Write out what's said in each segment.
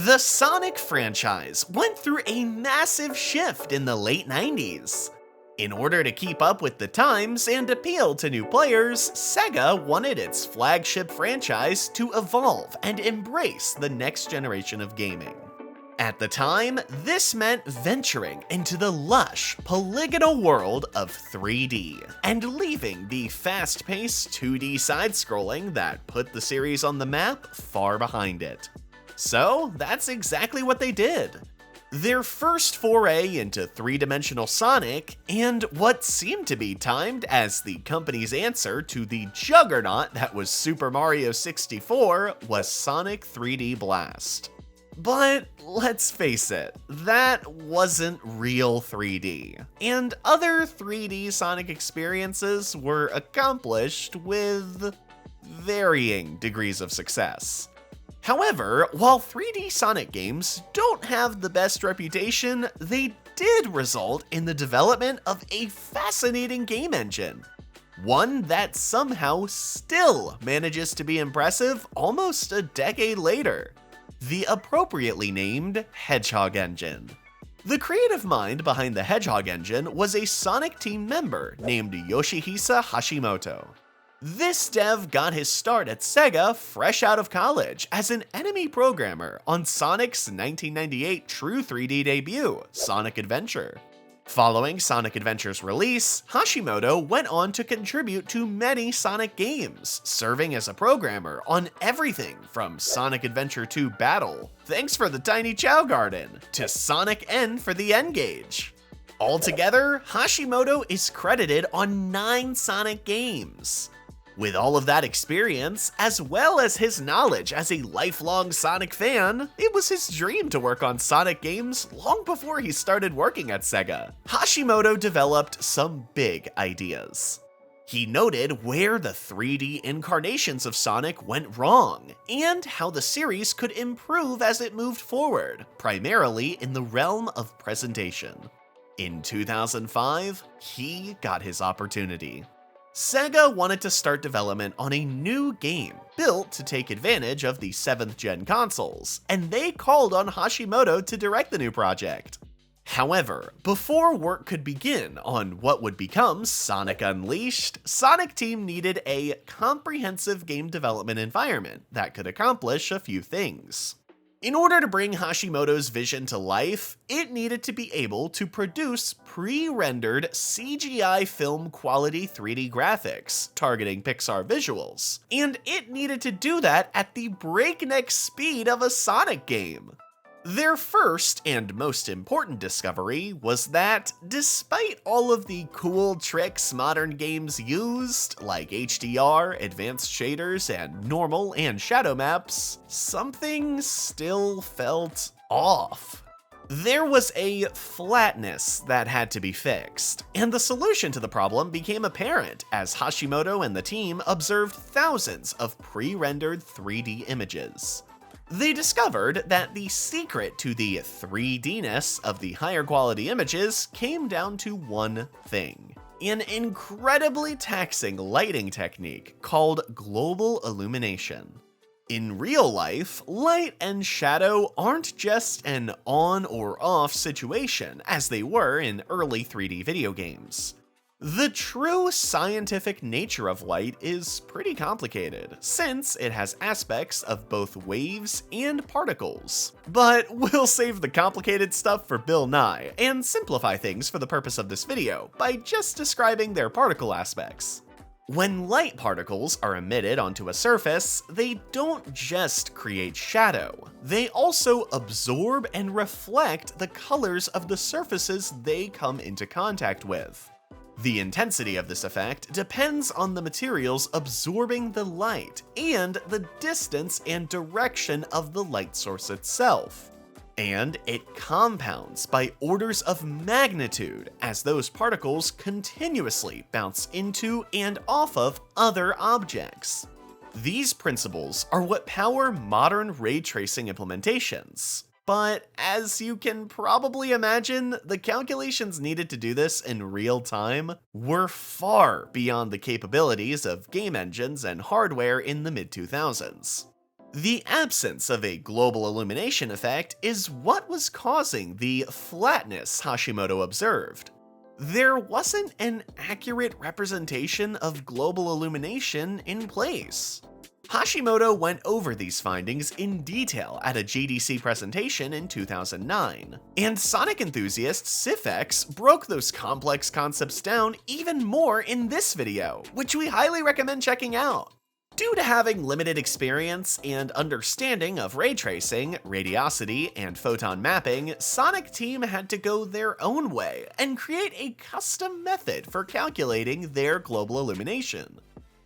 The Sonic franchise went through a massive shift in the late 90s. In order to keep up with the times and appeal to new players, Sega wanted its flagship franchise to evolve and embrace the next generation of gaming. At the time, this meant venturing into the lush, polygonal world of 3D, and leaving the fast-paced 2D side-scrolling that put the series on the map far behind it. So, that's exactly what they did. Their first foray into three-dimensional Sonic, and what seemed to be timed as the company's answer to the juggernaut that was Super Mario 64, was Sonic 3D Blast. But let's face it, that wasn't real 3D, and other 3D Sonic experiences were accomplished with varying degrees of success. However, while 3D Sonic games don't have the best reputation, they did result in the development of a fascinating game engine. One that somehow still manages to be impressive almost a decade later. The appropriately named Hedgehog Engine. The creative mind behind the Hedgehog Engine was a Sonic team member named Yoshihisa Hashimoto. This dev got his start at Sega fresh out of college as an enemy programmer on Sonic's 1998 true 3D debut, Sonic Adventure. Following Sonic Adventure's release, Hashimoto went on to contribute to many Sonic games, serving as a programmer on everything from Sonic Adventure 2 Battle, Thanks for the Tiny Chow Garden, to Sonic N for the N-Gage. Altogether, Hashimoto is credited on 9 Sonic games. With all of that experience, as well as his knowledge as a lifelong Sonic fan, it was his dream to work on Sonic games long before he started working at Sega. Hashimoto developed some big ideas. He noted where the 3D incarnations of Sonic went wrong, and how the series could improve as it moved forward, primarily in the realm of presentation. In 2005, he got his opportunity. Sega wanted to start development on a new game built to take advantage of the 7th gen consoles, and they called on Hashimoto to direct the new project. However, before work could begin on what would become Sonic Unleashed, Sonic Team needed a comprehensive game development environment that could accomplish a few things. In order to bring Hashimoto's vision to life, it needed to be able to produce pre-rendered CGI film quality 3D graphics, targeting Pixar visuals, and it needed to do that at the breakneck speed of a Sonic game. Their first and most important discovery was that, despite all of the cool tricks modern games used, like HDR, advanced shaders, and normal and shadow maps, something still felt off. There was a flatness that had to be fixed, and the solution to the problem became apparent as Hashimoto and the team observed thousands of pre-rendered 3D images. They discovered that the secret to the 3D-ness of the higher quality images came down to one thing: an incredibly taxing lighting technique called global illumination. In real life, light and shadow aren't just an on or off situation as they were in early 3D video games. The true scientific nature of light is pretty complicated, since it has aspects of both waves and particles. But we'll save the complicated stuff for Bill Nye, and simplify things for the purpose of this video by just describing their particle aspects. When light particles are emitted onto a surface, they don't just create shadow. They also absorb and reflect the colors of the surfaces they come into contact with. The intensity of this effect depends on the materials absorbing the light and the distance and direction of the light source itself. And it compounds by orders of magnitude as those particles continuously bounce into and off of other objects. These principles are what power modern ray tracing implementations. But as you can probably imagine, the calculations needed to do this in real time were far beyond the capabilities of game engines and hardware in the mid-2000s. The absence of a global illumination effect is what was causing the flatness Hashimoto observed. There wasn't an accurate representation of global illumination in place. Hashimoto went over these findings in detail at a GDC presentation in 2009, and Sonic enthusiast Sifx broke those complex concepts down even more in this video, which we highly recommend checking out. Due to having limited experience and understanding of ray tracing, radiosity, and photon mapping, Sonic Team had to go their own way and create a custom method for calculating their global illumination.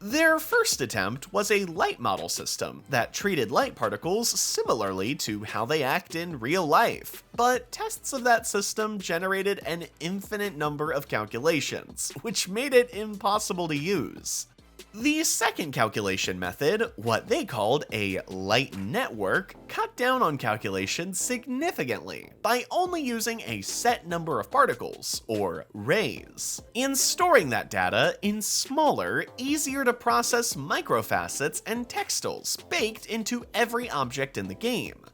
Their first attempt was a light model system that treated light particles similarly to how they act in real life, but tests of that system generated an infinite number of calculations, which made it impossible to use. The second calculation method, what they called a light network, cut down on calculations significantly by only using a set number of particles, or rays, and storing that data in smaller, easier to process microfacets and textiles baked into every object in the game.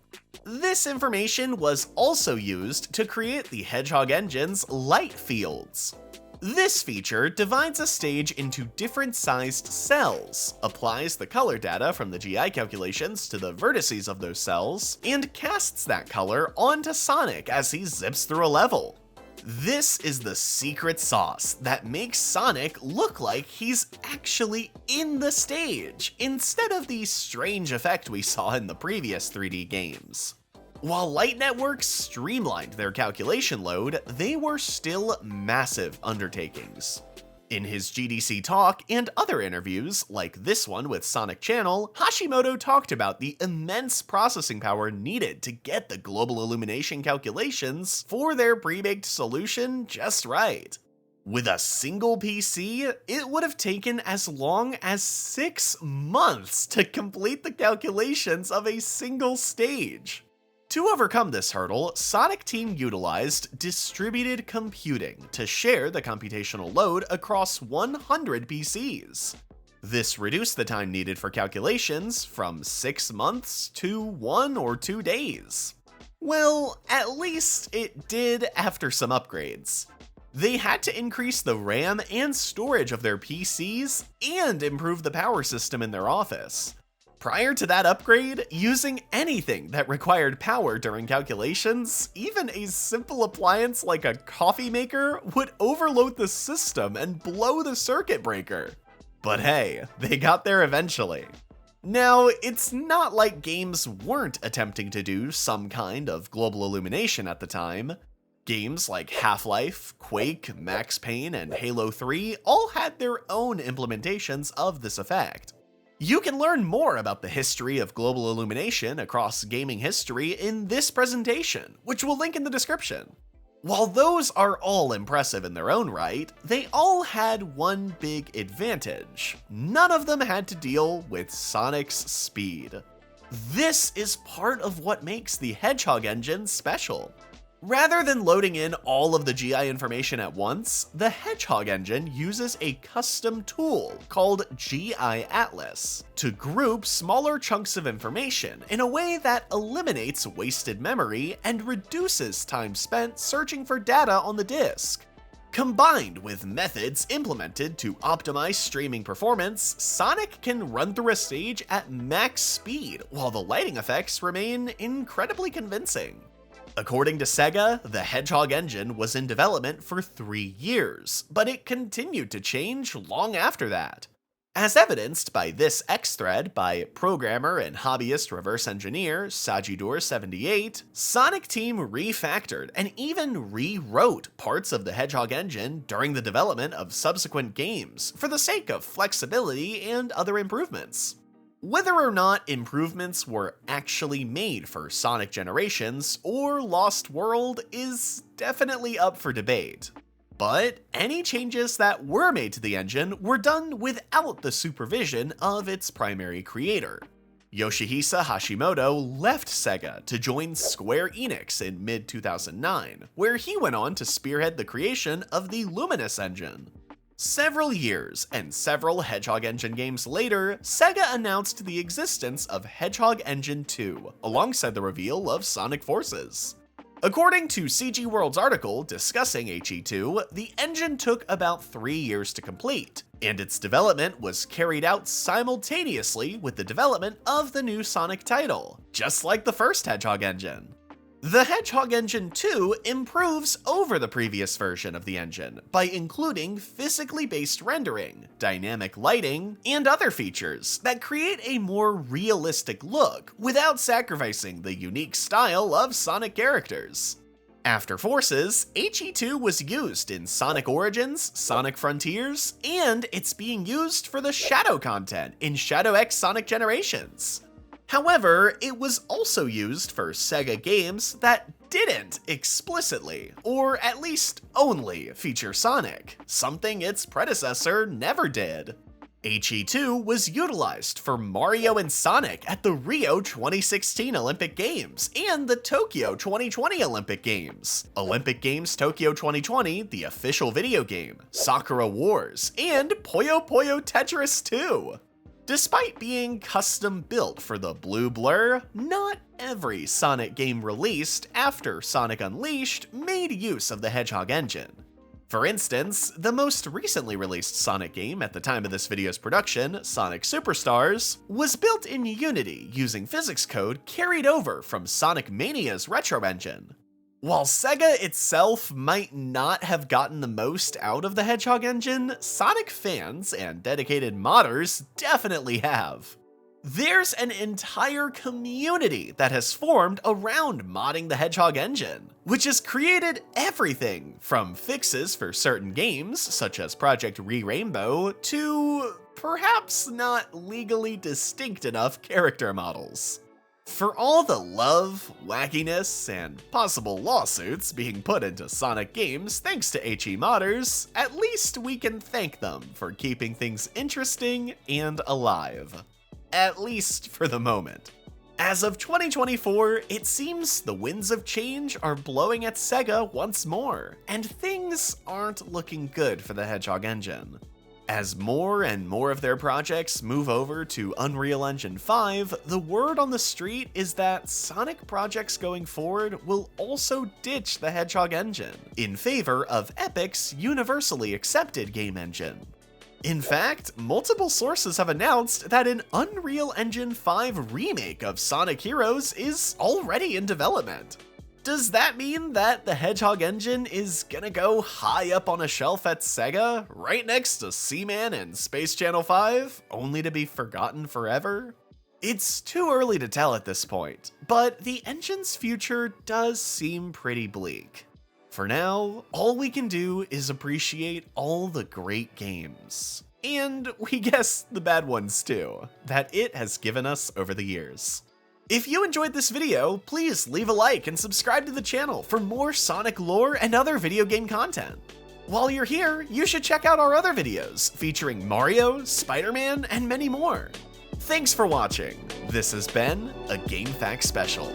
This information was also used to create the Hedgehog Engine's light fields. This feature divides a stage into different sized cells, applies the color data from the GI calculations to the vertices of those cells, and casts that color onto Sonic as he zips through a level. This is the secret sauce that makes Sonic look like he's actually in the stage, instead of the strange effect we saw in the previous 3D games. While light networks streamlined their calculation load, they were still massive undertakings. In his GDC talk and other interviews, like this one with Sonic Channel, Hashimoto talked about the immense processing power needed to get the global illumination calculations for their pre-baked solution just right. With a single PC, it would have taken as long as 6 months to complete the calculations of a single stage. To overcome this hurdle, Sonic Team utilized distributed computing to share the computational load across 100 PCs. This reduced the time needed for calculations from 6 months to 1 or 2 days. Well, at least it did after some upgrades. They had to increase the RAM and storage of their PCs and improve the power system in their office. Prior to that upgrade, using anything that required power during calculations, even a simple appliance like a coffee maker, would overload the system and blow the circuit breaker. But hey, they got there eventually. Now, it's not like games weren't attempting to do some kind of global illumination at the time. Games like Half-Life, Quake, Max Payne, and Halo 3 all had their own implementations of this effect. You can learn more about the history of global illumination across gaming history in this presentation, which we'll link in the description. While those are all impressive in their own right, they all had one big advantage. None of them had to deal with Sonic's speed. This is part of what makes the Hedgehog Engine special. Rather than loading in all of the GI information at once, the Hedgehog Engine uses a custom tool called GI Atlas to group smaller chunks of information in a way that eliminates wasted memory and reduces time spent searching for data on the disk. Combined with methods implemented to optimize streaming performance, Sonic can run through a stage at max speed while the lighting effects remain incredibly convincing. According to Sega, the Hedgehog Engine was in development for 3 years, but it continued to change long after that. As evidenced by this X thread by programmer and hobbyist reverse engineer Sajidur78, Sonic Team refactored and even rewrote parts of the Hedgehog Engine during the development of subsequent games for the sake of flexibility and other improvements. Whether or not improvements were actually made for Sonic Generations or Lost World is definitely up for debate. But any changes that were made to the engine were done without the supervision of its primary creator. Yoshihisa Hashimoto left Sega to join Square Enix in mid-2009, where he went on to spearhead the creation of the Luminous engine. Several years and several Hedgehog Engine games later, Sega announced the existence of Hedgehog Engine 2, alongside the reveal of Sonic Forces. According to CG World's article discussing HE2, the engine took about 3 years to complete, and its development was carried out simultaneously with the development of the new Sonic title, just like the first Hedgehog Engine. The Hedgehog Engine 2 improves over the previous version of the engine by including physically based rendering, dynamic lighting, and other features that create a more realistic look without sacrificing the unique style of Sonic characters. After Forces, HE2 was used in Sonic Origins, Sonic Frontiers, and it's being used for the Shadow content in Shadow X Sonic Generations. However, it was also used for Sega games that didn't explicitly, or at least only, feature Sonic, something its predecessor never did. HE2 was utilized for Mario and Sonic at the Rio 2016 Olympic Games and the Tokyo 2020 Olympic Games, Olympic Games Tokyo 2020, the official video game, Sakura Wars, and Puyo Puyo Tetris 2. Despite being custom built for the Blue Blur, not every Sonic game released after Sonic Unleashed made use of the Hedgehog engine. For instance, the most recently released Sonic game at the time of this video's production, Sonic Superstars, was built in Unity using physics code carried over from Sonic Mania's retro engine. While Sega itself might not have gotten the most out of the Hedgehog engine, Sonic fans and dedicated modders definitely have. There's an entire community that has formed around modding the Hedgehog engine, which has created everything from fixes for certain games, such as Project Re-Rainbow, to perhaps not legally distinct enough character models. For all the love, wackiness, and possible lawsuits being put into Sonic games thanks to HE modders, at least we can thank them for keeping things interesting and alive. At least for the moment. As of 2024, it seems the winds of change are blowing at Sega once more, and things aren't looking good for the Hedgehog engine. As more and more of their projects move over to Unreal Engine 5, the word on the street is that Sonic projects going forward will also ditch the Hedgehog engine in favor of Epic's universally accepted game engine. In fact, multiple sources have announced that an Unreal Engine 5 remake of Sonic Heroes is already in development. Does that mean that the Hedgehog engine is gonna go high up on a shelf at Sega, right next to Seaman and Space Channel 5, only to be forgotten forever? It's too early to tell at this point, but the engine's future does seem pretty bleak. For now, all we can do is appreciate all the great games, and we guess the bad ones too, that it has given us over the years. If you enjoyed this video, please leave a like and subscribe to the channel for more Sonic lore and other video game content. While you're here, you should check out our other videos featuring Mario, Spider-Man, and many more. Thanks for watching. This has been a GameFAQs Special.